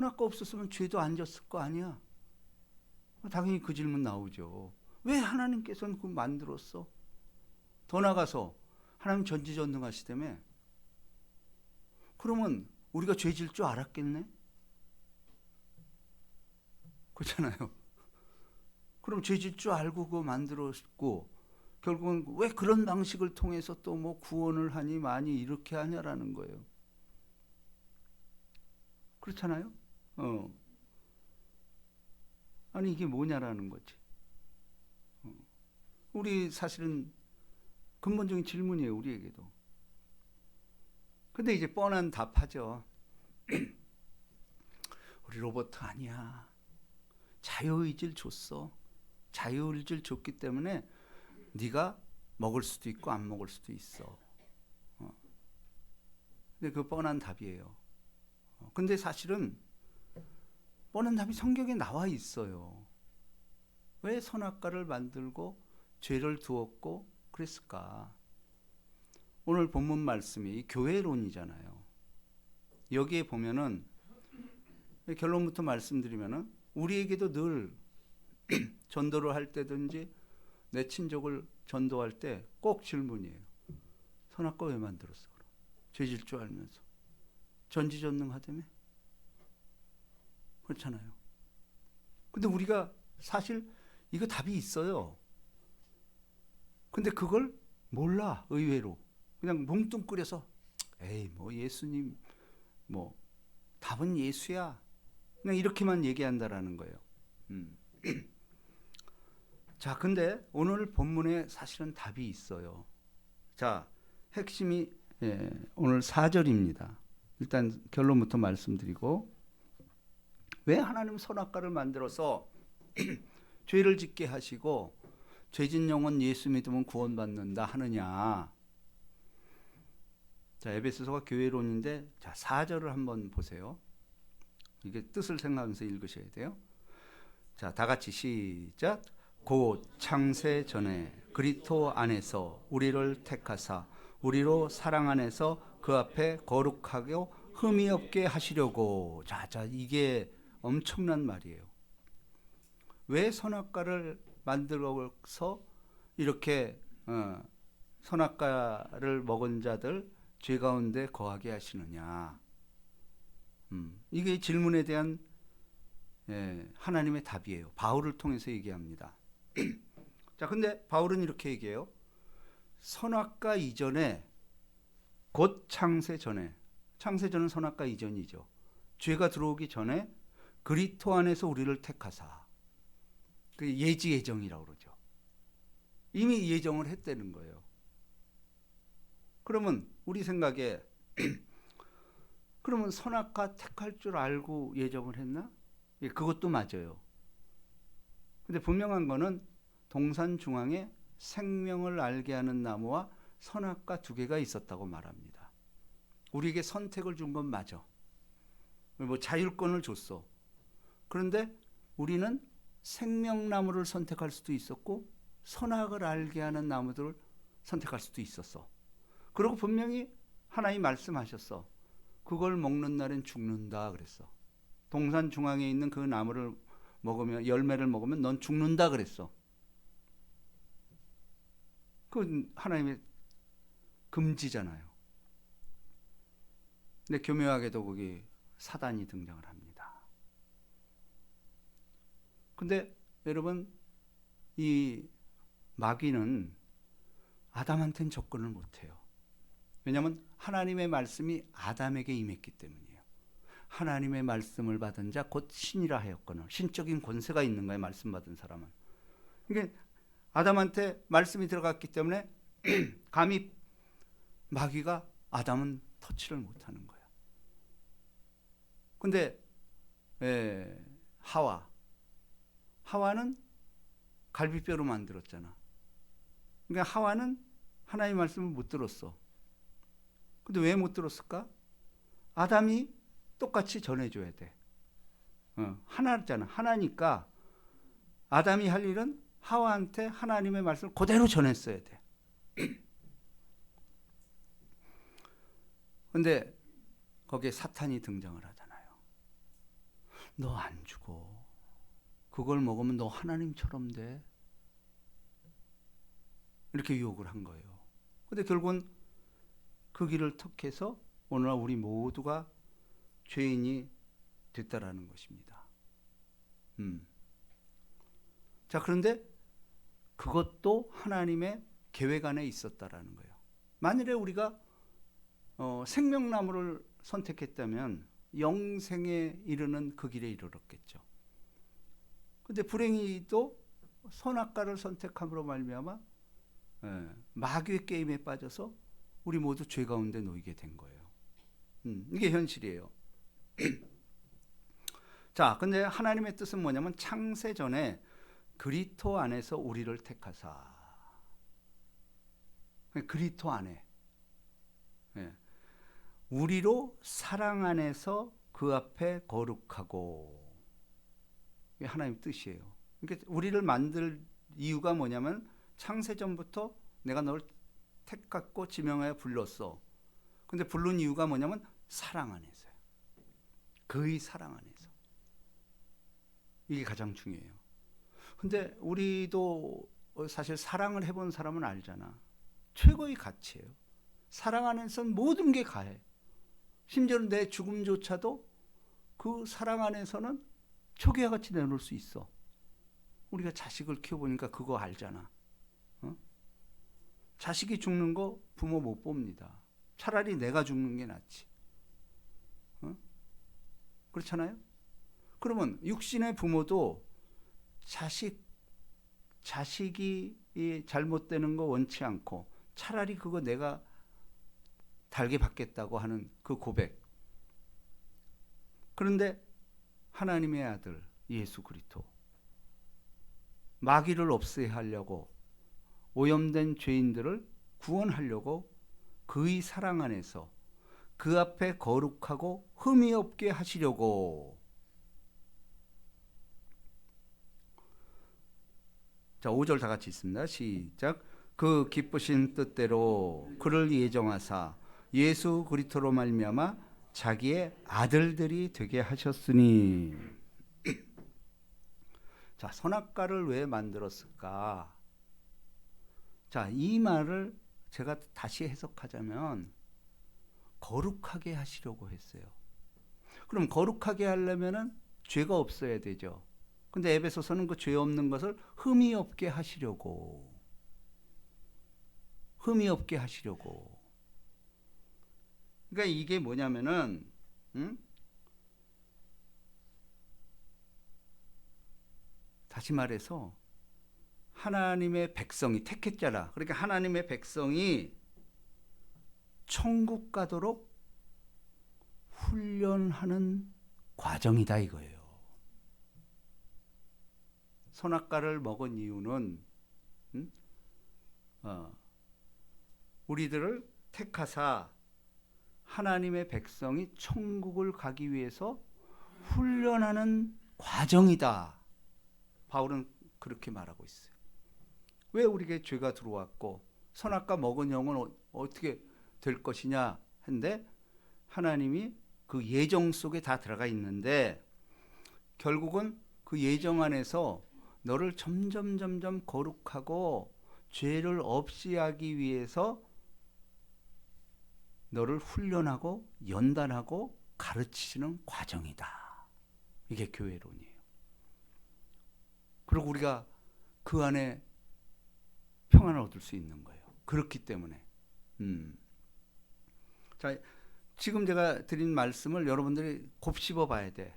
선악과 없었으면 죄도 안 졌을 거 아니야. 당연히 그 질문 나오죠. 왜 하나님께서는 그걸 만들었어? 더 나가서 하나님 전지전능하시다며. 그러면 우리가 죄 질 줄 알았겠네? 그렇잖아요. 그럼 죄 질 줄 알고 그거 만들었고, 결국은 왜 그런 방식을 통해서 또 뭐 구원을 하니 많이 이렇게 하냐라는 거예요. 그렇잖아요? 아니 이게 뭐냐라는 거지. 우리 사실은 근본적인 질문이에요, 우리에게도. 근데 이제 뻔한 답하죠. 우리 로봇 아니야. 자유의지를 줬어. 자유의지를 줬기 때문에 네가 먹을 수도 있고 안 먹을 수도 있어. 근데 그 뻔한 답이에요. 근데 사실은 뻔한 답이 성경에 나와 있어요. 왜 선악과를 만들고 죄를 두었고 그랬을까? 오늘 본문 말씀이 교회론이잖아요. 여기에 보면은 결론부터 말씀드리면은 우리에게도 늘 전도를 할 때든지 내 친족을 전도할 때 꼭 질문이에요. 선악과 왜 만들었어? 그럼 죄질 줄 알면서 전지전능하다며? 그렇잖아요. 근데 우리가 사실 이거 답이 있어요. 근데 그걸 몰라, 의외로. 그냥 뭉뚱그려서 에이 뭐 예수님 뭐 답은 예수야. 그냥 이렇게만 얘기한다라는 거예요. 자, 근데 오늘 본문에 사실은 답이 있어요. 자, 핵심이 오늘 4절입니다. 일단 결론부터 말씀드리고, 왜 하나님 선악과를 만들어서 죄를 짓게 하시고 죄진 영혼 예수 믿으면 구원받는다 하느냐. 자, 에베소서가 교회론인데, 자, 4절을 한번 보세요. 이게 뜻을 생각하면서 읽으셔야 돼요. 자, 다 같이 시작. 곧 창세 전에 그리스도 안에서 우리를 택하사 우리로 사랑 안에서 그 앞에 거룩하고 흠이 없게 하시려고. 자, 이게 엄청난 말이에요. 왜 선악과를 만들어서 이렇게 선악과를 먹은 자들 죄 가운데 거하게 하시느냐. 이게 질문에 대한 하나님의 답이에요. 바울을 통해서 얘기합니다. 자, 근데 바울은 이렇게 얘기해요. 선악과 이전에, 곧 창세 전에. 창세전은 선악과 이전이죠. 죄가 들어오기 전에 그리스도 안에서 우리를 택하사. 그 예지 예정이라고 그러죠. 이미 예정을 했다는 거예요. 그러면 우리 생각에 그러면 선악과 택할 줄 알고 예정을 했나? 예, 그것도 맞아요. 근데 분명한 거는 동산 중앙에 생명을 알게 하는 나무와 선악과 두 개가 있었다고 말합니다. 우리에게 선택을 준 건 맞아. 뭐 자율권을 줬어. 그런데 우리는 생명나무를 선택할 수도 있었고 선악을 알게 하는 나무들을 선택할 수도 있었어. 그리고 분명히 하나님 말씀하셨어. 그걸 먹는 날엔 죽는다 그랬어. 동산 중앙에 있는 그 나무를 먹으면, 열매를 먹으면 넌 죽는다 그랬어. 그건 하나님의 금지잖아요. 근데 교묘하게도 거기 사단이 등장을 합니다. 근데 여러분, 이 마귀는 아담한테는 접근을 못해요. 왜냐하면 하나님의 말씀이 아담에게 임했기 때문이에요. 하나님의 말씀을 받은 자 곧 신이라 하였거늘. 신적인 권세가 있는 거예요, 말씀 받은 사람은. 그러니까 아담한테 말씀이 들어갔기 때문에 감히 마귀가 아담은 터치를 못하는 거예요. 근데 하와는 갈비뼈로 만들었잖아. 그러니까 하와는 하나님의 말씀을 못 들었어. 근데 왜 못 들었을까? 아담이 똑같이 전해줘야 돼. 하나잖아. 하나니까 아담이 할 일은 하와한테 하나님의 말씀을 그대로 전했어야 돼. 근데 거기에 사탄이 등장을 하잖아요. 너 안 죽어. 그걸 먹으면 너 하나님처럼 돼. 이렇게 유혹을 한 거예요. 근데 결국은 그 길을 턱해서 오늘날 우리 모두가 죄인이 됐다라는 것입니다. 자, 그런데 그것도 하나님의 계획 안에 있었다라는 거예요. 만일에 우리가 생명나무를 선택했다면 영생에 이르는 그 길에 이르렀겠죠. 근데 불행히도 선악과를 선택함으로 말미암아 마귀의 게임에 빠져서 우리 모두 죄 가운데 놓이게 된 거예요. 이게 현실이에요. 자, 근데 하나님의 뜻은 뭐냐면 창세 전에 그리스도 안에서 우리를 택하사. 그리스도 안에 우리로 사랑 안에서 그 앞에 거룩하고. 이게 하나님의 뜻이에요. 그러니까 우리를 만들 이유가 뭐냐면 창세 전부터 내가 너를 택했고 지명하여 불렀어. 근데 부른 이유가 뭐냐면 사랑 안에서요. 그의 사랑 안에서. 이게 가장 중요해요. 근데 우리도 사실 사랑을 해본 사람은 알잖아. 최고의 가치예요. 사랑 안에서는 모든 게 가해. 심지어는 내 죽음조차도 그 사랑 안에서는 초기와 같이 내놓을 수 있어. 우리가 자식을 키워보니까 그거 알잖아. 자식이 죽는 거 부모 못 봅니다. 차라리 내가 죽는 게 낫지. 그렇잖아요? 그러면 육신의 부모도 자식이 잘못되는 거 원치 않고 차라리 그거 내가 달게 받겠다고 하는 그 고백. 그런데 하나님의 아들 예수 그리스도 마귀를 없애야 하려고 오염된 죄인들을 구원하려고 그의 사랑 안에서 그 앞에 거룩하고 흠이 없게 하시려고. 자, 5절 다 같이 있습니다. 시작. 그 기쁘신 뜻대로 그를 예정하사 예수 그리스도로 말미암아 자기의 아들들이 되게 하셨으니. 자, 선악과를 왜 만들었을까? 자, 이 말을 제가 다시 해석하자면 거룩하게 하시려고 했어요. 그럼 거룩하게 하려면은 죄가 없어야 되죠. 근데 에베소서는 그 죄 없는 것을 흠이 없게 하시려고. 흠이 없게 하시려고. 그러니까 이게 뭐냐면은 다시 말해서 하나님의 백성이 택했잖아. 그러니까 하나님의 백성이 천국 가도록 훈련하는 과정이다 이거예요. 선악과를 먹은 이유는 우리들을 택하사 하나님의 백성이 천국을 가기 위해서 훈련하는 과정이다. 바울은 그렇게 말하고 있어요. 왜 우리에게 죄가 들어왔고 선악과 먹은 영은 어떻게 될 것이냐 했는데 하나님이 그 예정 속에 다 들어가 있는데 결국은 그 예정 안에서 너를 점점 거룩하고 죄를 없이 하기 위해서 너를 훈련하고 연단하고 가르치시는 과정이다. 이게 교회론이에요. 그리고 우리가 그 안에 평안을 얻을 수 있는 거예요. 그렇기 때문에. 자, 지금 제가 드린 말씀을 여러분들이 곱씹어 봐야 돼.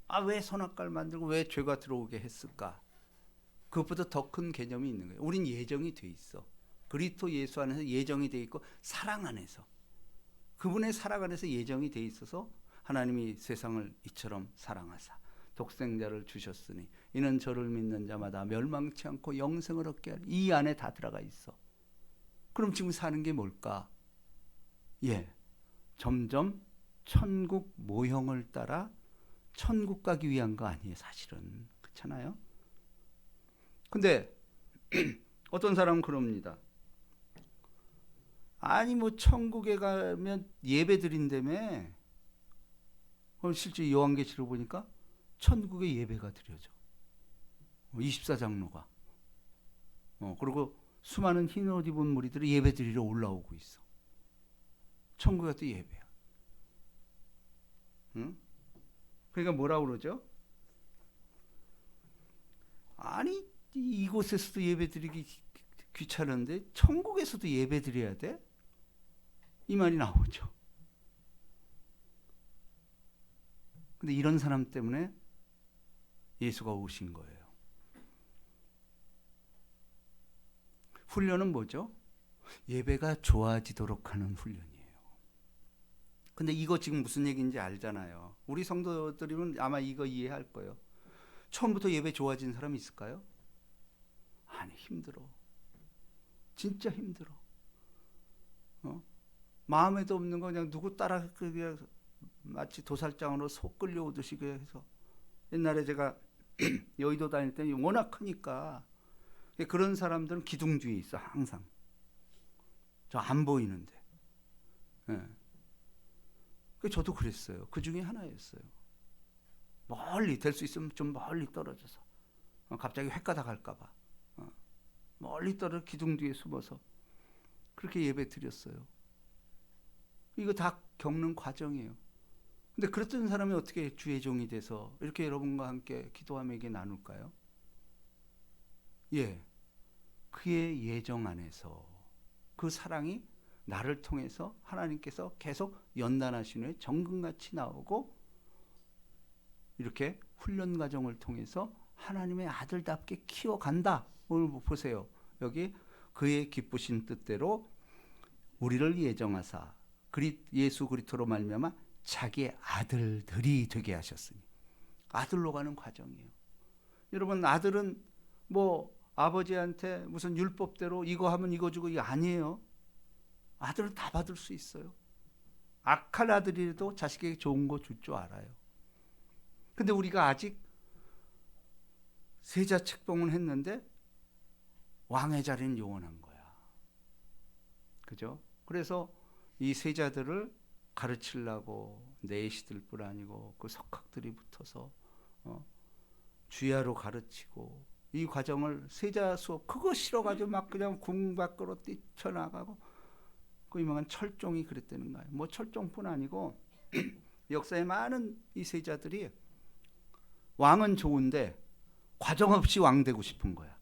아, 왜 선악과를 만들고 왜 죄가 들어오게 했을까? 그것보다 더 큰 개념이 있는 거예요. 우린 예정이 돼 있어. 그리스도 예수 안에서 예정이 돼 있고 사랑 안에서 그분의 사랑 안에서 예정이 돼 있어서 하나님이 세상을 이처럼 사랑하사 독생자를 주셨으니 이는 저를 믿는 자마다 멸망치 않고 영생을 얻게 하리. 이 안에 다 들어가 있어. 그럼 지금 사는 게 뭘까? 점점 천국 모형을 따라 천국 가기 위한 거 아니에요, 사실은. 그렇잖아요? 근데 어떤 사람은 그럽니다. 아니 뭐 천국에 가면 예배 드린다며. 실제 요한계시록 보니까 천국의 예배가 드려져. 24장로가. 그리고 수많은 흰 옷 입은 무리들이 예배 드리러 올라오고 있어. 천국에 또 예배야. 응? 그러니까 뭐라고 그러죠? 아니, 이곳에서도 예배 드리기 귀찮은데 천국에서도 예배 드려야 돼? 이 말이 나오죠. 근데 이런 사람 때문에 예수가 오신 거예요. 훈련은 뭐죠? 예배가 좋아지도록 하는 훈련이에요. 근데 이거 지금 무슨 얘기인지 알잖아요. 우리 성도들이면 아마 이거 이해할 거예요. 처음부터 예배 좋아진 사람 있을까요? 아니, 힘들어. 진짜 힘들어. 마음에도 없는 거 그냥 누구 따라 그냥 마치 도살장으로 속 끌려오듯이 해서 옛날에 제가 여의도 다닐 때 워낙 크니까 그런 사람들은 기둥 뒤에 있어 항상. 저 안 보이는데. 저도 그랬어요. 그 중에 하나였어요. 멀리 될 수 있으면 좀 멀리 떨어져서 갑자기 횟가닥 할까봐 멀리 떨어져 기둥 뒤에 숨어서 그렇게 예배 드렸어요. 이거 다 겪는 과정이에요. 근데 그랬던 사람이 어떻게 주의 종이 돼서 이렇게 여러분과 함께 기도하며 이게 나눌까요? 예, 그의 예정 안에서 그 사랑이 나를 통해서 하나님께서 계속 연단하신 후에 정금같이 나오고 이렇게 훈련 과정을 통해서 하나님의 아들답게 키워간다. 오늘 보세요. 여기 그의 기쁘신 뜻대로 우리를 예정하사 예수 그리스도로 말미암아 자기의 아들들이 되게 하셨으니 아들로 가는 과정이에요. 여러분 아들은 뭐 아버지한테 무슨 율법대로 이거 하면 이거 주고 이게 아니에요. 아들은 다 받을 수 있어요. 악한 아들이라도 자식에게 좋은 거 줄 줄 알아요. 근데 우리가 아직 세자 책봉을 했는데 왕의 자리는 요원한 거야. 그죠? 그래서 이 세자들을 가르치려고 내시들 뿐 아니고 그 석학들이 붙어서 주야로 가르치고 이 과정을 세자 수업 그거 싫어가지고 막 그냥 궁 밖으로 뛰쳐나가고 그 유명한 철종이 그랬다는 거예요. 뭐 철종뿐 아니고 역사에 많은 이 세자들이 왕은 좋은데 과정 없이 왕 되고 싶은 거야.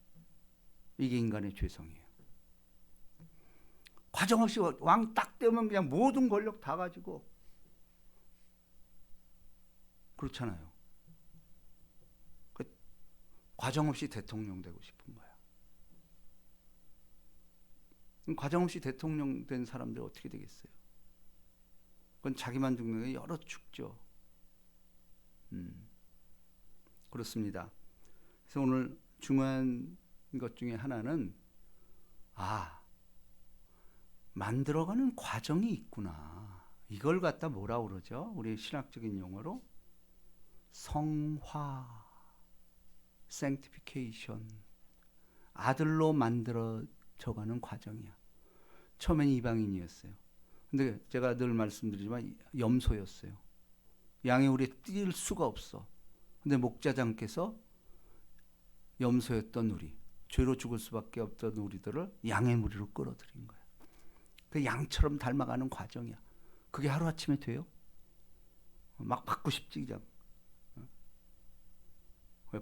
이게 인간의 죄성이에요. 과정 없이 왕 딱 되면 그냥 모든 권력 다 가지고 그렇잖아요. 과정 없이 대통령 되고 싶은 거야. 과정 없이 대통령 된 사람들 어떻게 되겠어요? 그건 자기만 죽는 게 여러 죽죠. 그렇습니다. 그래서 오늘 중요한 것 중에 하나는 만들어가는 과정이 있구나. 이걸 갖다 뭐라 그러죠? 우리 신학적인 용어로 성화, sanctification, 아들로 만들어져가는 과정이야. 처음엔 이방인이었어요. 근데 제가 늘 말씀드리지만 염소였어요. 양의 우리에 뛸 수가 없어. 근데 목자장께서 염소였던 우리, 죄로 죽을 수밖에 없던 우리들을 양의 무리로 끌어들인 거야. 그 양처럼 닮아가는 과정이야. 그게 하루아침에 돼요? 막 받고 싶지 그냥.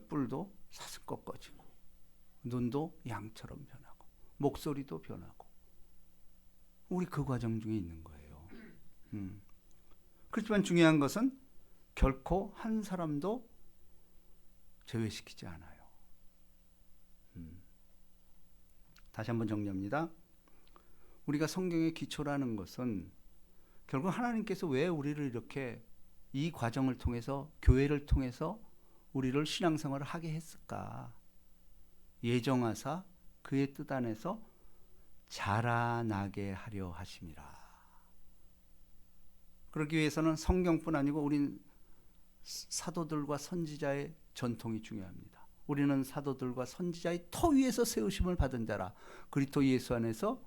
뿔도 사슬 꺾어지고 눈도 양처럼 변하고 목소리도 변하고 우리 그 과정 중에 있는 거예요. 그렇지만 중요한 것은 결코 한 사람도 제외시키지 않아요. 다시 한번 정리합니다. 우리가 성경의 기초라는 것은 결국 하나님께서 왜 우리를 이렇게 이 과정을 통해서 교회를 통해서 우리를 신앙생활을 하게 했을까? 예정하사 그의 뜻 안에서 자라나게 하려 하심이라. 그러기 위해서는 성경뿐 아니고 우린 사도들과 선지자의 전통이 중요합니다. 우리는 사도들과 선지자의 터 위에서 세우심을 받은 자라. 그리스도 예수 안에서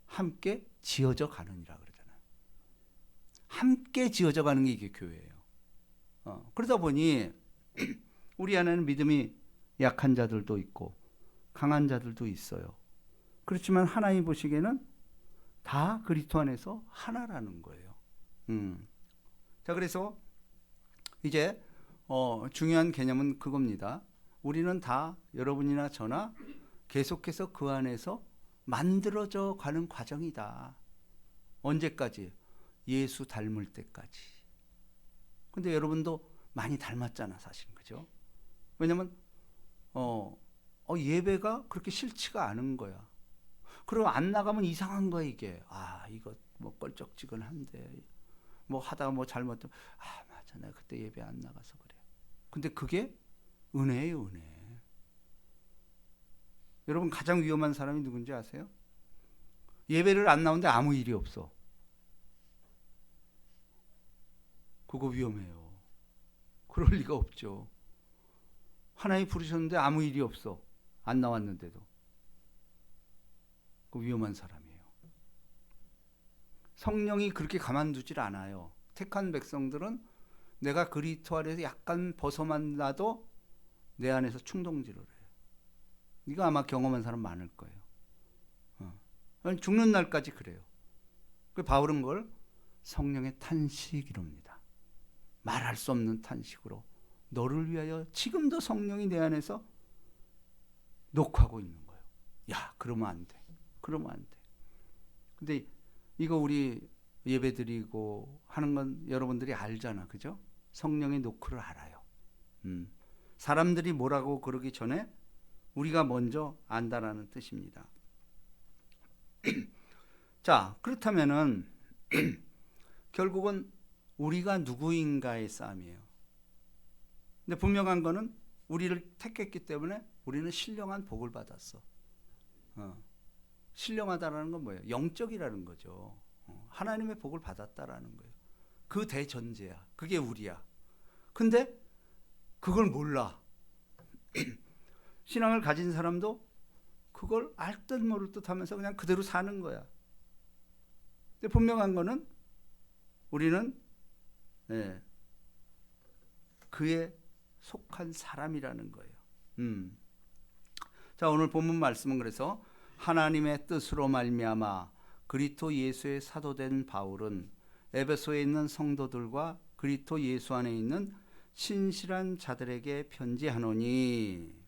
함께 지어져 가느니라 그러잖아요. 함께 지어져 가는 게 이게 교회예요. 그러다 보니 우리 안에는 믿음이 약한 자들도 있고 강한 자들도 있어요. 그렇지만 하나님 보시기에는 다 그리스도 안에서 하나라는 거예요. 자, 그래서 이제 중요한 개념은 그겁니다. 우리는 다 여러분이나 저나 계속해서 그 안에서 만들어져 가는 과정이다. 언제까지? 예수 닮을 때까지. 근데 여러분도 많이 닮았잖아, 사실은. 그죠? 왜냐면 예배가 그렇게 싫지가 않은 거야. 그리고 안 나가면 이상한 거야, 이게. 이거 뭐 껄쩍지근한데 뭐 하다가 뭐 잘못하면 맞아, 내가 그때 예배 안 나가서 그래. 근데 그게 은혜예요, 은혜. 여러분, 가장 위험한 사람이 누군지 아세요? 예배를 안 나오는데 아무 일이 없어. 그거 위험해요. 그럴 리가 없죠. 하나님 부르셨는데 아무 일이 없어. 안 나왔는데도. 그 위험한 사람이에요. 성령이 그렇게 가만두질 않아요. 택한 백성들은 내가 그리스도 안에서 약간 벗어만 나도 내 안에서 충동질을 해요. 이거 아마 경험한 사람 많을 거예요. 죽는 날까지 그래요. 그 바울은 그걸 성령의 탄식이랍니다. 말할 수 없는 탄식으로 너를 위하여 지금도 성령이 내 안에서 녹하고 있는 거예요. 야, 그러면 안 돼. 그러면 안 돼. 근데 이거 우리 예배 드리고 하는 건 여러분들이 알잖아. 그죠? 성령의 노크를 알아요. 사람들이 뭐라고 그러기 전에 우리가 먼저 안다라는 뜻입니다. 자, 그렇다면은 결국은 우리가 누구인가의 싸움이에요. 근데 분명한 거는 우리를 택했기 때문에 우리는 신령한 복을 받았어. 신령하다라는 건 뭐예요? 영적이라는 거죠. 하나님의 복을 받았다라는 거예요. 그 대전제야. 그게 우리야. 근데 그걸 몰라. 신앙을 가진 사람도 그걸 알 듯 모를 듯 하면서 그냥 그대로 사는 거야. 근데 분명한 거는 우리는 그에 속한 사람이라는 거예요. 자, 오늘 본문 말씀은 그래서 하나님의 뜻으로 말미암아 그리스도 예수의 사도된 바울은 에베소에 있는 성도들과 그리스도 예수 안에 있는 신실한 자들에게 편지하노니.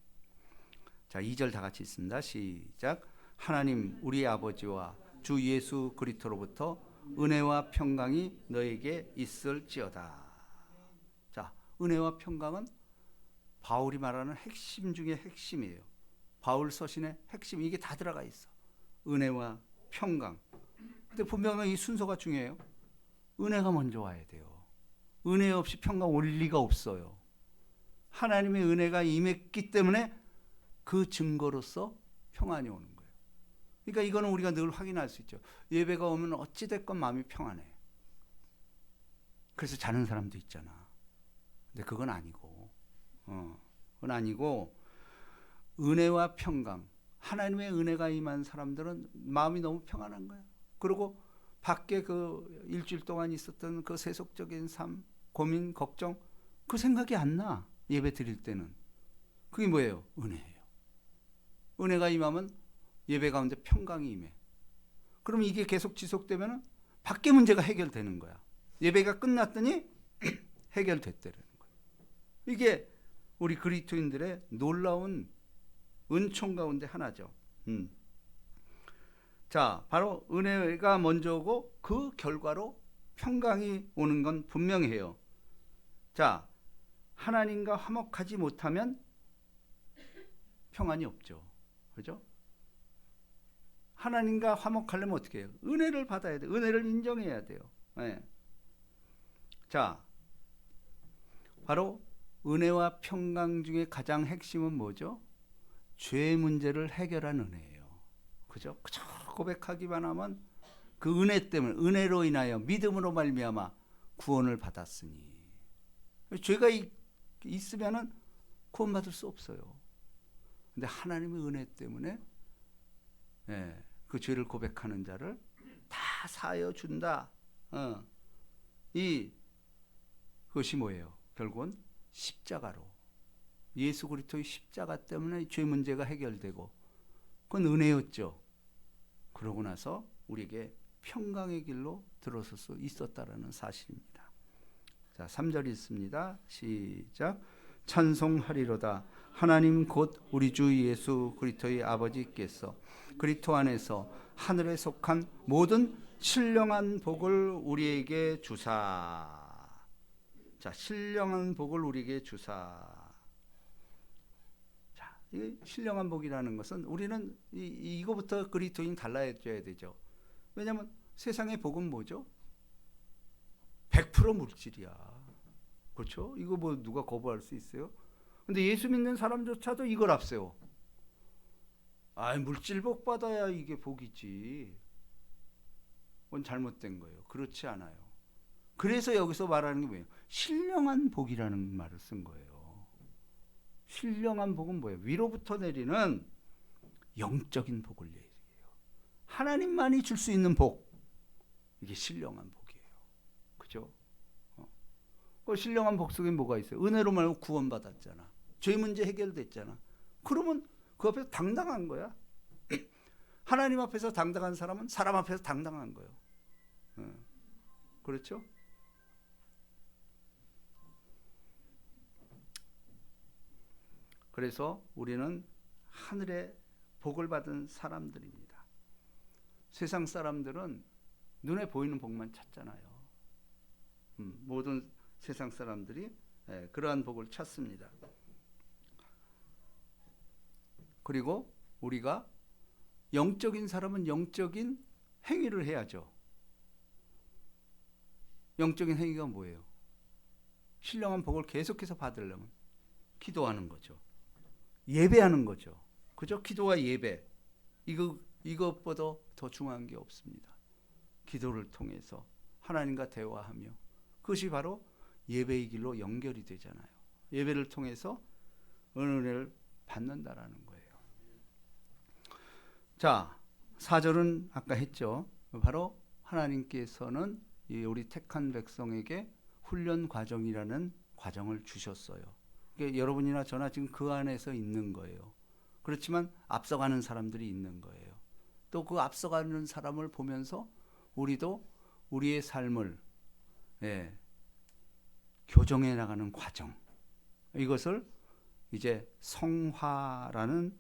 자, 2절 다 같이 있습니다. 시작. 하나님 우리 아버지와 주 예수 그리스도로부터 은혜와 평강이 너에게 있을지어다. 자, 은혜와 평강은 바울이 말하는 핵심 중에 핵심이에요. 바울 서신의 핵심, 이게 다 들어가 있어. 은혜와 평강. 근데 분명히 이 순서가 중요해요. 은혜가 먼저 와야 돼요. 은혜 없이 평강 올 리가 없어요. 하나님의 은혜가 임했기 때문에 그 증거로서 평안이 오는 거예요. 그러니까 이거는 우리가 늘 확인할 수 있죠. 예배가 오면 어찌됐건 마음이 평안해. 그래서 자는 사람도 있잖아. 근데 그건 아니고, 그건 아니고, 은혜와 평강, 하나님의 은혜가 임한 사람들은 마음이 너무 평안한 거야. 그리고 밖에 그 일주일 동안 있었던 그 세속적인 삶, 고민, 걱정, 그 생각이 안 나. 예배 드릴 때는. 그게 뭐예요? 은혜예요. 은혜가 임하면 예배 가운데 평강이 임해. 그럼 이게 계속 지속되면 밖에 문제가 해결되는 거야. 예배가 끝났더니 해결됐다는 거야. 이게 우리 그리스도인들의 놀라운 은총 가운데 하나죠. 자, 바로 은혜가 먼저 오고 그 결과로 평강이 오는 건 분명해요. 자, 하나님과 화목하지 못하면 평안이 없죠. 그죠? 하나님과 화목하려면 어떻게 해요? 은혜를 받아야 돼요. 은혜를 인정해야 돼요. 네. 자, 바로 은혜와 평강 중에 가장 핵심은 뭐죠? 죄 문제를 해결한 은혜예요. 그죠? 그저 고백하기만 하면 그 은혜 때문에, 은혜로 인하여 믿음으로 말미암아 구원을 받았으니. 죄가 있으면은 구원받을 수 없어요. 근데 하나님의 은혜 때문에 그 죄를 고백하는 자를 다 사하여 준다. 그것이 뭐예요? 결국은 십자가로, 예수 그리스도의 십자가 때문에 죄 문제가 해결되고, 그건 은혜였죠. 그러고 나서 우리에게 평강의 길로 들어설 수 있었다라는 사실입니다. 자, 3절 있습니다. 시작. 찬송하리로다. 하나님 곧 우리 주 예수 그리스도의 아버지께서 그리스도 안에서 하늘에 속한 모든 신령한 복을 우리에게 주사. 자, 신령한 복을 우리에게 주사. 자, 이 신령한 복이라는 것은 우리는 이거부터 그리스도인 달라져야 되죠. 왜냐하면 세상의 복은 뭐죠? 100% 물질이야. 그렇죠? 이거 뭐 누가 거부할 수 있어요? 근데 예수 믿는 사람조차도 이걸 앞세워. 아, 물질 복 받아야 이게 복이지. 그건 잘못된 거예요. 그렇지 않아요. 그래서 여기서 말하는 게 뭐예요? 신령한 복이라는 말을 쓴 거예요. 신령한 복은 뭐예요? 위로부터 내리는 영적인 복을 얘기해요. 하나님만이 줄 수 있는 복. 이게 신령한 복이에요. 그죠? 그 신령한 복 속에 뭐가 있어요? 은혜로 말고 구원받았잖아. 죄 문제 해결됐잖아. 그러면 그 앞에서 당당한 거야. 하나님 앞에서 당당한 사람은 사람 앞에서 당당한 거예요. 그렇죠? 그래서 우리는 하늘의 복을 받은 사람들입니다. 세상 사람들은 눈에 보이는 복만 찾잖아요. 모든 세상 사람들이 그러한 복을 찾습니다. 그리고 우리가 영적인 사람은 영적인 행위를 해야죠. 영적인 행위가 뭐예요? 신령한 복을 계속해서 받으려면 기도하는 거죠. 예배하는 거죠. 그죠? 기도와 예배. 이것보다 더 중요한 게 없습니다. 기도를 통해서 하나님과 대화하며, 그것이 바로 예배의 길로 연결이 되잖아요. 예배를 통해서 은혜를 받는다라는 거예요. 자, 4절은 아까 했죠. 바로 하나님께서는 우리 택한 백성에게 훈련 과정이라는 과정을 주셨어요. 그러니까 여러분이나 저나 지금 그 안에서 있는 거예요. 그렇지만 앞서가는 사람들이 있는 거예요. 또 그 앞서가는 사람을 보면서 우리도 우리의 삶을 교정해 나가는 과정, 이것을 이제 성화라는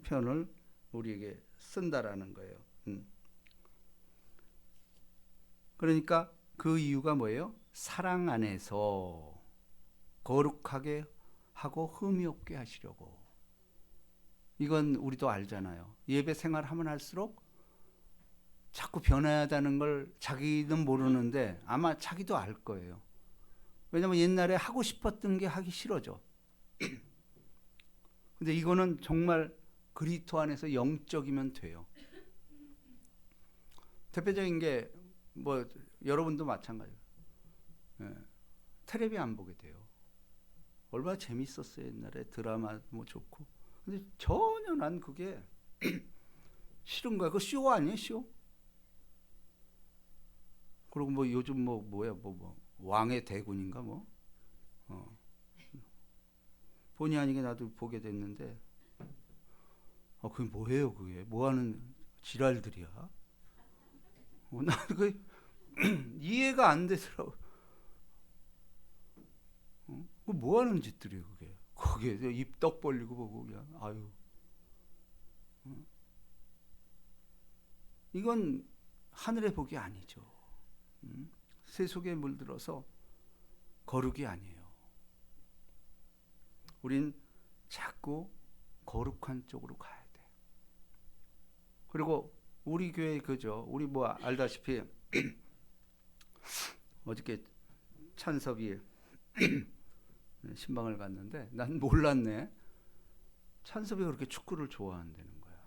표현을 우리에게 쓴다라는 거예요. 그러니까 그 이유가 뭐예요? 사랑 안에서 거룩하게 하고 흠이 없게 하시려고. 이건 우리도 알잖아요. 예배 생활하면 할수록 자꾸 변해야하다는 걸 자기는 모르는데 아마 자기도 알 거예요. 왜냐하면 옛날에 하고 싶었던 게 하기 싫어져. 근데 이거는 정말 그리스도 안에서 영적이면 돼요. 대표적인 게 뭐 여러분도 마찬가지예요. 텔레비 안 보게 돼요. 얼마나 재밌었어요. 옛날에 드라마 뭐 좋고. 근데 전혀 난 그게 싫은 거야. 그거 쇼 아니에요, 쇼? 그리고 뭐 요즘 뭐야 왕의 대군인가 뭐 본의 아니게 나도 보게 됐는데 그게 뭐예요? 그게 뭐 하는 지랄들이야? 난 그 이해가 안 되더라고. 그 뭐 하는 짓들이에요, 그게? 거기에 입 떡 벌리고 보고 그냥 아유. 이건 하늘의 복이 아니죠. 세속에 물들어서 거룩이 아니에요. 우린 자꾸 거룩한 쪽으로 가야 돼. 그리고 우리 교회 그죠? 우리 뭐 알다시피 어저께 찬섭이 신방을 갔는데 난 몰랐네. 찬섭이 그렇게 축구를 좋아한다는 거야.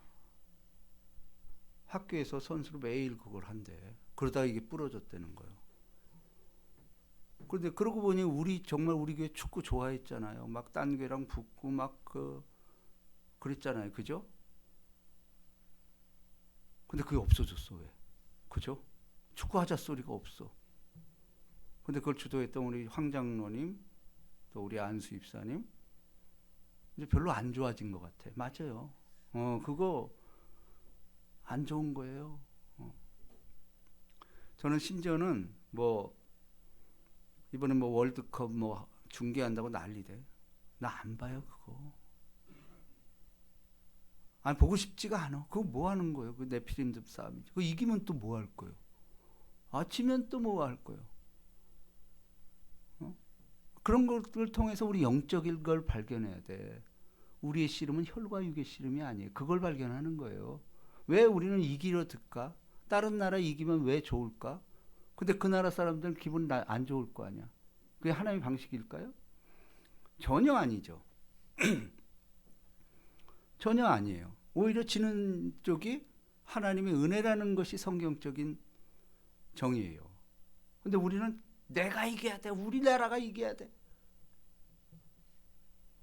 학교에서 선수로 매일 그걸 한대. 그러다가 이게 부러졌다는 거예요. 그런데 그러고 보니 정말 우리 교회 축구 좋아했잖아요. 막 딴 교회랑 붙고 막 그랬잖아요. 그죠? 근데 그게 없어졌어. 왜? 그죠? 축구하자 소리가 없어. 근데 그걸 주도했던 우리 황 장로님 또 우리 안수 입사님 이제 별로 안 좋아진 것 같아. 맞아요. 그거 안 좋은 거예요. 저는 심지어는 뭐 이번에 뭐 월드컵 뭐 중계한다고 난리대. 나 안 봐요 그거. 아니 보고 싶지가 않아. 그거 뭐 하는 거예요? 그 네피림들 싸움이지. 그거 이기면 또 뭐 할 거예요? 지면 또 뭐 할 거예요? 그런 것들을 통해서 우리 영적인 걸 발견해야 돼. 우리의 씨름은 혈과 육의 씨름이 아니에요. 그걸 발견하는 거예요. 왜 우리는 이기려 들까? 다른 나라 이기면 왜 좋을까? 근데 그 나라 사람들은 기분 안 좋을 거 아니야. 그게 하나님의 방식일까요? 전혀 아니죠. 전혀 아니에요. 오히려 지는 쪽이 하나님의 은혜라는 것이 성경적인 정의예요. 근데 우리는 내가 이겨야 돼. 우리나라가 이겨야 돼.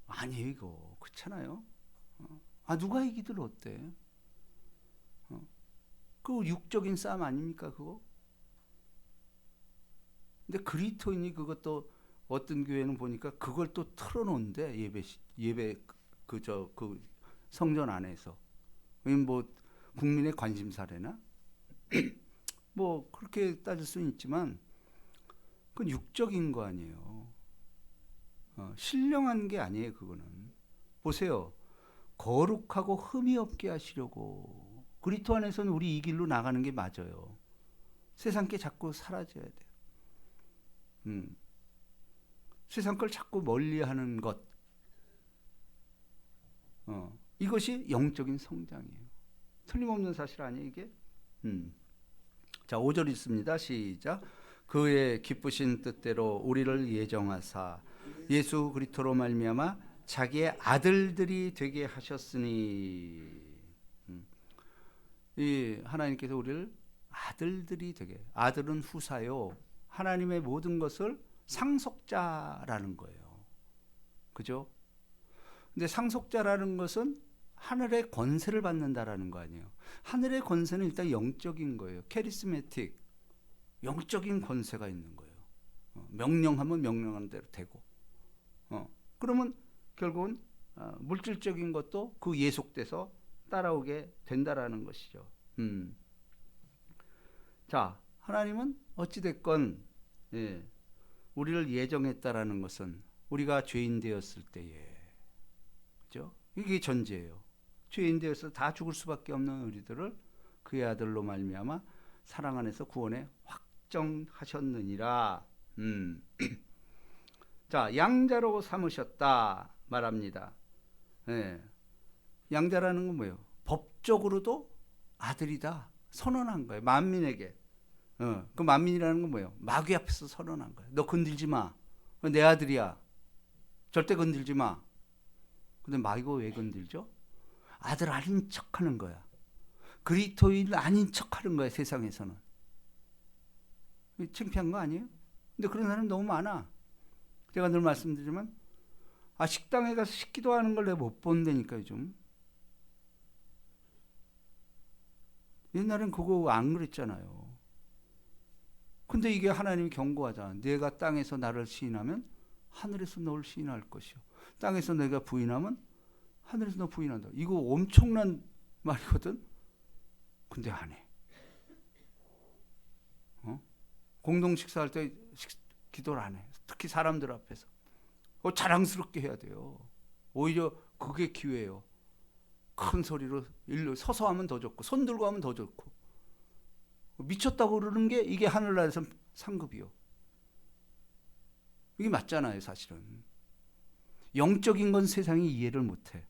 아니에요 이거. 그렇잖아요. 누가 이기든 어때? 그 육적인 싸움 아닙니까 그거? 근데 그리스도인이 그것도 어떤 교회는 보니까 그걸 또 틀어놓는데 예배 그 성전 안에서 뭐 국민의 관심사래나 뭐 그렇게 따질 수는 있지만 그건 육적인 거 아니에요. 신령한 게 아니에요 그거는. 보세요. 거룩하고 흠이 없게 하시려고 그리스도 안에서는 우리 이 길로 나가는 게 맞아요. 세상 게 자꾸 사라져야 돼요. 세상 걸 자꾸 멀리하는 것, 이것이 영적인 성장이에요. 틀림없는 사실 아니에요 이게? 자 5절 있습니다. 시작. 그의 기쁘신 뜻대로 우리를 예정하사 예수 그리스도로 말미암아 자기의 아들들이 되게 하셨으니. 이 하나님께서 우리를 아들들이 되게. 아들은 후사요. 하나님의 모든 것을 상속자라는 거예요. 그죠? 근데 상속자라는 것은 하늘의 권세를 받는다라는 거 아니에요. 하늘의 권세는 일단 영적인 거예요. 캐리스메틱. 영적인 권세가 있는 거예요. 명령하면 명령하는 대로 되고. 그러면 결국은 물질적인 것도 그 예속돼서 따라오게 된다라는 것이죠. 자, 하나님은 어찌됐건 우리를 예정했다라는 것은 우리가 죄인 되었을 때에, 그죠? 이게 전제예요. 죄인 되어서 다 죽을 수밖에 없는 우리들을 그의 아들로 말미암아 사랑 안에서 구원에 확정하셨느니라. 자, 양자로 삼으셨다 말합니다. 양자라는 건 뭐예요? 법적으로도 아들이다 선언한 거예요. 만민에게. 그 만민이라는 건 뭐예요? 마귀 앞에서 선언한 거예요. 너 건들지 마. 내 아들이야. 절대 건들지 마. 근데 마귀가 왜 건들죠? 아들 아닌 척하는 거야. 그리스도인 아닌 척하는 거야 세상에서는. 창피한 거 아니에요? 근데 그런 사람 너무 많아. 제가 늘 말씀드리지만 식당에 가서 식기도 하는 걸 내가 못 본다니까 요즘. 옛날엔 그거 안 그랬잖아요. 근데 이게 하나님이 경고하잖아. 내가 땅에서 나를 시인하면 하늘에서 너를 시인할 것이요. 땅에서 내가 부인하면 하늘에서 너 부인한다. 이거 엄청난 말이거든. 근데 안 해. 공동 식사할 때 기도를 안 해. 특히 사람들 앞에서. 자랑스럽게 해야 돼요. 오히려 그게 기회예요. 큰 소리로 일로 서서 하면 더 좋고 손 들고 하면 더 좋고. 미쳤다고 그러는 게 이게 하늘나라에서 상급이요. 이게 맞잖아요 사실은. 영적인 건 세상이 이해를 못해.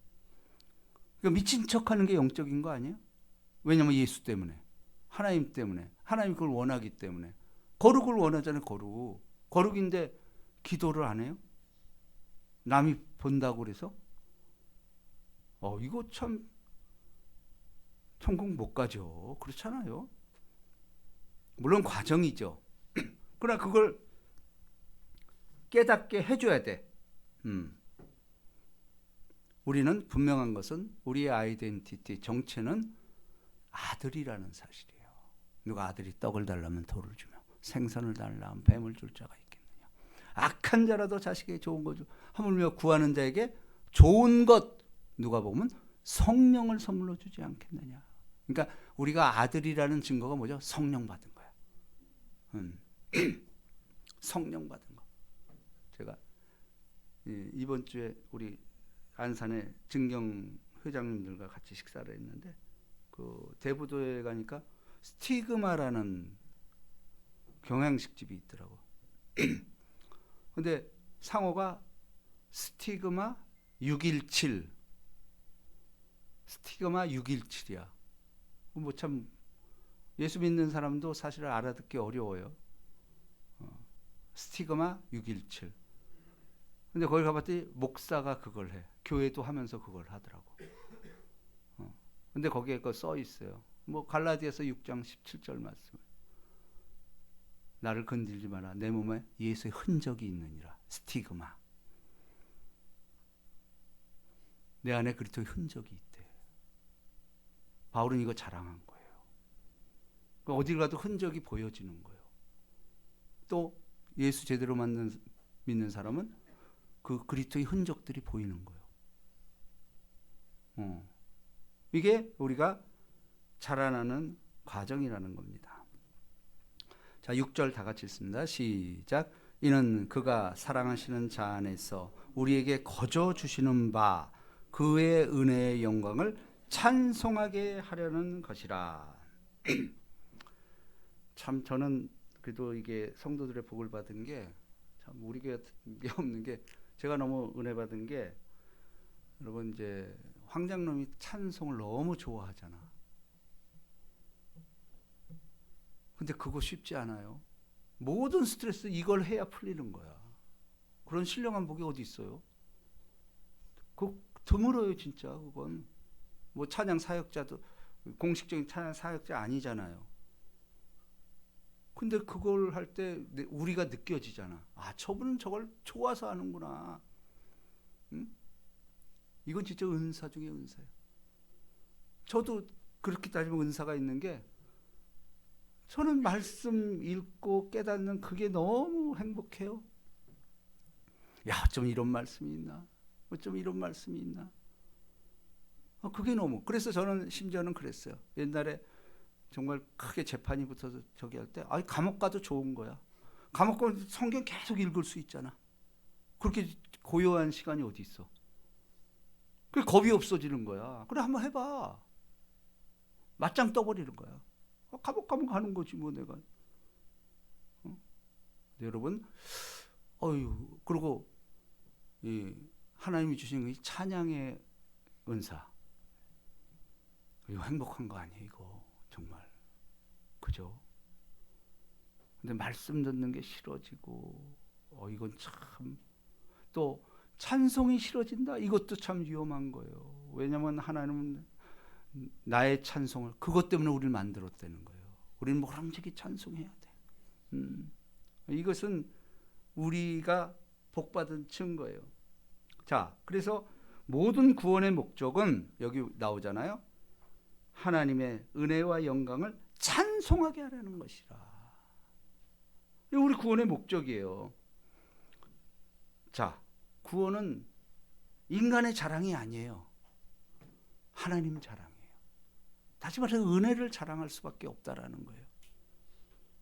그러니까 미친 척하는 게 영적인 거 아니에요? 왜냐면 예수 때문에. 하나님 때문에. 하나님 그걸 원하기 때문에. 거룩을 원하잖아요. 거룩인데 기도를 안 해요? 남이 본다고 그래서? 이거 참 천국 못 가죠. 그렇잖아요. 물론 과정이죠. 그러나 그걸 깨닫게 해줘야 돼. 우리는 분명한 것은 우리의 아이덴티티, 정체는 아들이라는 사실이에요. 누가 아들이 떡을 달라면 돌을 주며 생선을 달라면 뱀을 줄 자가 있겠느냐. 악한 자라도 자식에게 좋은 거 주. 하물며 구하는 자에게 좋은 것 누가 보면 성령을 선물로 주지 않겠느냐. 그러니까 우리가 아들이라는 증거가 뭐죠? 성령 받은 거야. 성령 받은 거. 제가 이번 주에 우리 안산의 증경 회장님들과 같이 식사를 했는데 그 대부도에 가니까 스티그마라는 경양식집이 있더라고. 근데 상호가 스티그마 617. 스티그마 617이야. 뭐 참 예수 믿는 사람도 사실 알아듣기 어려워요. 스티그마 617. 근데 거기 가봤더니 목사가 그걸 해. 교회도 하면서 그걸 하더라고. 근데 거기에 그 써 있어요. 뭐 갈라디아서 6장 17절 말씀. 나를 건들지 마라. 내 몸에 예수의 흔적이 있느니라. 스티그마. 내 안에 그리스도의 흔적이 있대. 바울은 이거 자랑한 거예요. 그러니까 어딜 가도 흔적이 보여지는 거예요. 또 예수 제대로 믿는 사람은 그 그리스도의 흔적들이 보이는 거예요. 이게 우리가 자라나는 과정이라는 겁니다. 자, 6절 다 같이 읽습니다. 시작. 이는 그가 사랑하시는 자 안에서 우리에게 거저 주시는 바 그의 은혜의 영광을 찬송하게 하려는 것이라. 참 저는 그래도 이게 성도들의 복을 받은 게 참 우리 교회 없는 게 제가 너무 은혜 받은 게 여러분 이제 황장놈이 찬송을 너무 좋아하잖아. 근데 그거 쉽지 않아요. 모든 스트레스 이걸 해야 풀리는 거야. 그런 신령한 복이 어디 있어요? 그 드물어요 진짜. 그건 뭐 찬양 사역자도 공식적인 찬양 사역자 아니잖아요. 근데 그걸 할 때 우리가 느껴지잖아. 아, 저분은 저걸 좋아서 하는구나. 응? 이건 진짜 은사 중에 은사예요. 저도 그렇게 따지면 은사가 있는 게 저는 말씀 읽고 깨닫는 그게 너무 행복해요. 야, 좀 이런 말씀이 있나? 좀 이런 말씀이 있나? 그게 너무. 그래서 저는 심지어는 그랬어요. 옛날에 정말 크게 재판이 붙어서 저기 할 때, 감옥 가도 좋은 거야. 감옥 가면 성경 계속 읽을 수 있잖아. 그렇게 고요한 시간이 어디 있어? 그 겁이 없어지는 거야. 그래 한번 해봐. 맞짱 떠버리는 거야. 감옥 가면 가는 거지 뭐 내가. 여러분, 그리고 이 하나님이 주신 이 찬양의 은사, 이거 행복한 거 아니에요 이거 정말. 그죠? 근데 말씀 듣는 게 싫어지고, 이건 참, 또 찬송이 싫어진다. 이것도 참 위험한 거예요. 왜냐하면 하나님은 나의 찬송을 그것 때문에 우리를 만들었다는 거예요. 우리는 모람지기 찬송해야 돼. 이것은 우리가 복받은 증거예요. 자, 그래서 모든 구원의 목적은 여기 나오잖아요. 하나님의 은혜와 영광을 찬송하게 하려는 것이라. 우리 구원의 목적이에요. 자, 구원은 인간의 자랑이 아니에요. 하나님 자랑이에요. 다시 말해서 은혜를 자랑할 수밖에 없다라는 거예요.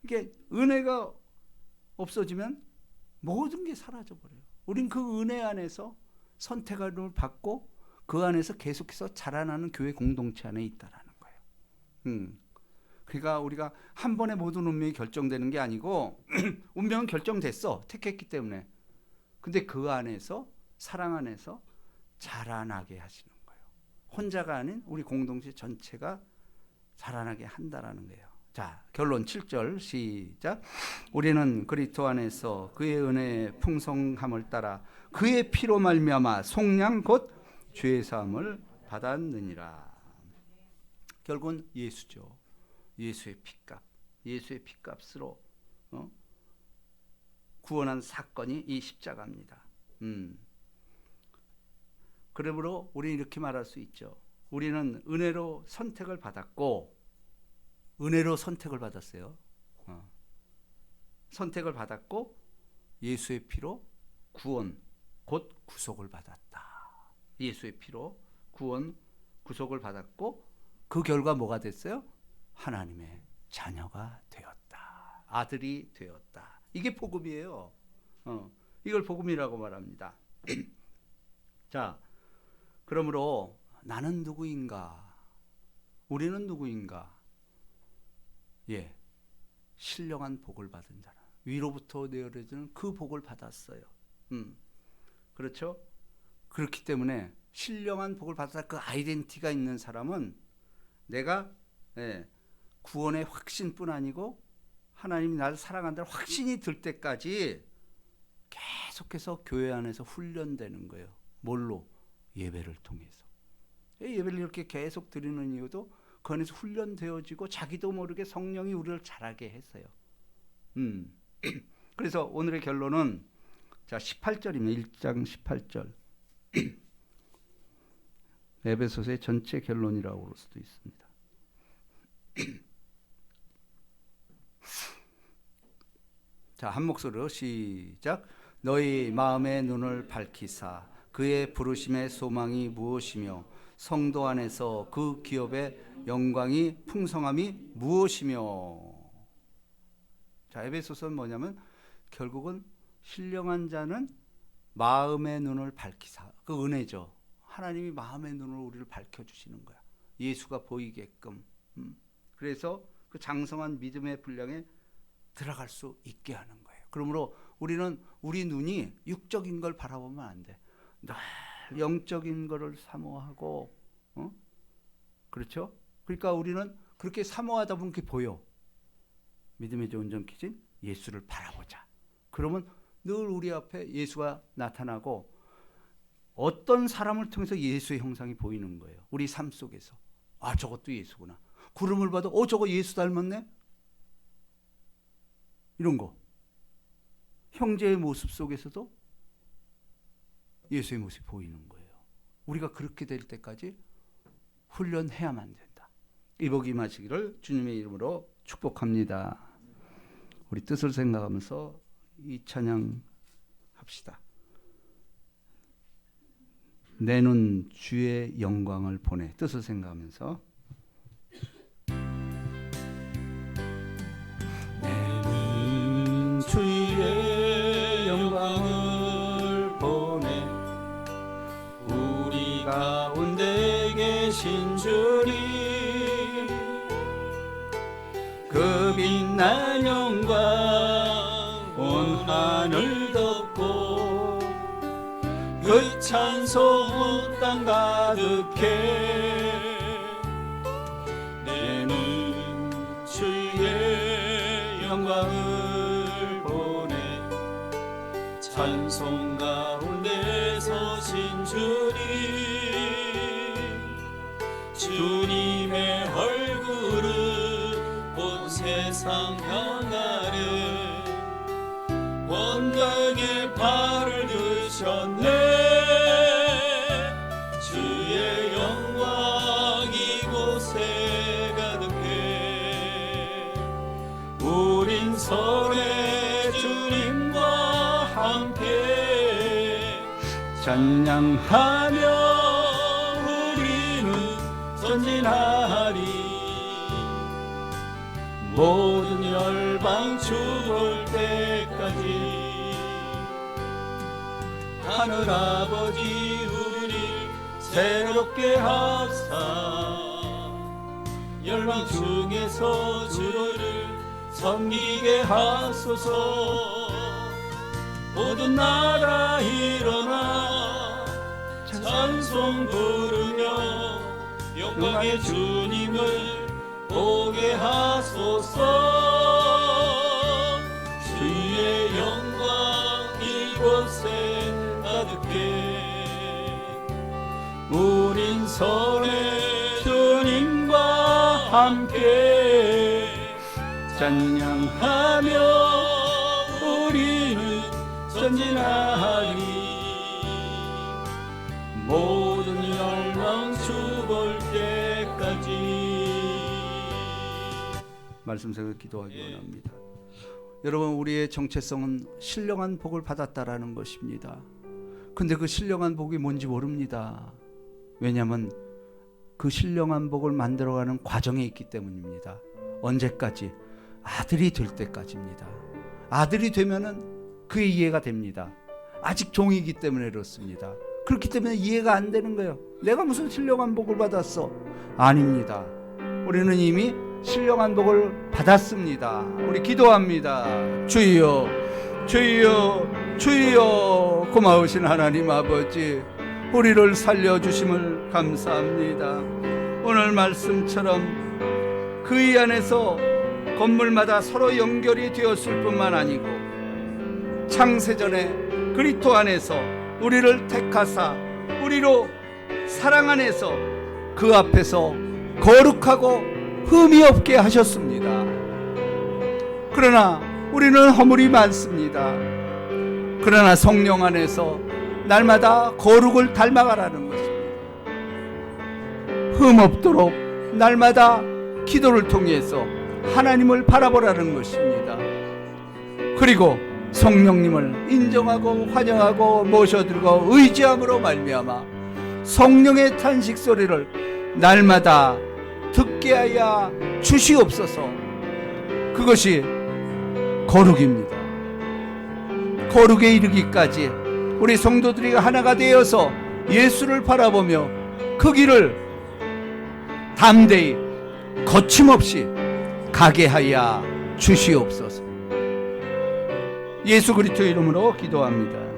이게 은혜가 없어지면 모든 게 사라져버려요. 우린 그 은혜 안에서 선택을 받고 그 안에서 계속해서 자라나는 교회 공동체 안에 있다라는 거예요. 그러니까 우리가 한 번에 모든 운명이 결정되는 게 아니고 운명은 결정됐어. 택했기 때문에. 근데 그 안에서 사랑 안에서 자라나게 하시는 거예요. 혼자가 아닌 우리 공동체 전체가 자라나게 한다라는 거예요. 자, 결론 7절 시작. 우리는 그리스도 안에서 그의 은혜의 풍성함을 따라 그의 피로 말미암아 속량 곧 죄 사함을 받았느니라. 결국은 예수죠. 예수의 피값, 예수의 피값으로 구원한 사건이 이 십자가입니다. 그러므로 우리는 이렇게 말할 수 있죠. 우리는 은혜로 선택을 받았고, 은혜로 선택을 받았어요. 선택을 받았고 예수의 피로 구원 곧 구속을 받았다. 예수의 피로 구원 구속을 받았고 그 결과 뭐가 됐어요? 하나님의 자녀가 되었다. 아들이 되었다. 이게 복음이에요. 이걸 복음이라고 말합니다. 자, 그러므로 나는 누구인가? 우리는 누구인가? 예, 신령한 복을 받은 자라. 위로부터 내려지는 그 복을 받았어요. 그렇죠? 그렇기 때문에 신령한 복을 받았다. 그 아이덴티티가 있는 사람은 내가 구원의 확신뿐 아니고 하나님이 나를 사랑한다는 확신이 들 때까지 계속해서 교회 안에서 훈련되는 거예요. 뭘로? 예배를 통해서. 예배를 이렇게 계속 드리는 이유도 그 안에서 훈련되어지고 자기도 모르게 성령이 우리를 자라게 했어요. 그래서 오늘의 결론은 자 18절입니다. 1장 18절. 에베소서의 전체 결론이라고 볼 수도 있습니다. 자, 한 목소리로 시작. 너희 마음의 눈을 밝히사 그의 부르심의 소망이 무엇이며 성도 안에서 그 기업의 영광이 풍성함이 무엇이며. 자, 에베소서는 뭐냐면 결국은 신령한 자는 마음의 눈을 밝히사. 그 은혜죠. 하나님이 마음의 눈을 우리를 밝혀주시는 거야. 예수가 보이게끔. 그래서 그 장성한 믿음의 분량에 들어갈 수 있게 하는 거예요. 그러므로 우리는 우리 눈이 육적인 걸 바라보면 안 돼. 늘 영적인 거를 사모하고, 그렇죠? 그러니까 우리는 그렇게 사모하다 보면 그게 보여. 믿음의 좋은 정기진 예수를 바라보자. 그러면 늘 우리 앞에 예수가 나타나고 어떤 사람을 통해서 예수의 형상이 보이는 거예요. 우리 삶 속에서. 아, 저것도 예수구나. 구름을 봐도 저거 예수 닮았네? 이런 거. 형제의 모습 속에서도 예수의 모습이 보이는 거예요. 우리가 그렇게 될 때까지 훈련해야만 된다. 이 복이 임하시기를 주님의 이름으로 축복합니다. 우리 뜻을 생각하면서 이 찬양 합시다. 내 눈 주의 영광을 보내. 뜻을 생각하면서 내 눈 주의 영광을 보내. 우리 가운데 계신 주님 그 빛난 영광 온 하늘 덮고 그 찬송 땅 가득해. 내 눈 주의 영광을 보내. 찬송 가운데 서신 주님 주님의 얼굴을 온 세상 향하네. 원당에 발을 드셨네. 주의 영광 이곳에 가득해. 우린 설에 주님과 함께 찬양하며 우리는 전진하리. 모든 열방 죽을 때까지 하늘 아버지 우리 새롭게 하사 열방 중에서 주를 섬기게 하소서. 모든 나라 일어나 찬송 부르며 영광의 주님을 보게 하소서. 주의 영광 이곳에 가득해. 우린 선의 주님과 함께 찬양하며 우리는 전진하리. 모든 열망 죽을 때까지. 말씀 생각 기도하기 원합니다. 여러분, 우리의 정체성은 신령한 복을 받았다라는 것입니다. 근데 그 신령한 복이 뭔지 모릅니다. 왜냐하면 그 신령한 복을 만들어가는 과정에 있기 때문입니다. 언제까지? 아들이 될 때까지입니다. 아들이 되면은 그게 이해가 됩니다. 아직 종이기 때문에 그렇습니다. 그렇기 때문에 이해가 안 되는 거예요. 내가 무슨 신령한 복을 받았어? 아닙니다. 우리는 이미 신령한 복을 받았습니다. 우리 기도합니다. 주여, 주여, 주여. 고마우신 하나님 아버지, 우리를 살려주심을 감사합니다. 오늘 말씀처럼 그 이 안에서 건물마다 서로 연결이 되었을 뿐만 아니고 창세전에 그리스도 안에서 우리를 택하사 우리로 사랑 안에서 그 앞에서 거룩하고 흠이 없게 하셨습니다. 그러나 우리는 허물이 많습니다. 그러나 성령 안에서 날마다 거룩을 닮아가라는 것입니다. 흠 없도록 날마다 기도를 통해서 하나님을 바라보라는 것입니다. 그리고 성령님을 인정하고 환영하고 모셔들고 의지함으로 말미암아 성령의 탄식 소리를 날마다 듣게 하여 주시옵소서. 그것이 거룩입니다. 거룩에 이르기까지 우리 성도들이 하나가 되어서 예수를 바라보며 그 길을 담대히 거침없이 가게 하여 주시옵소서. 예수 그리스도 이름으로 기도합니다.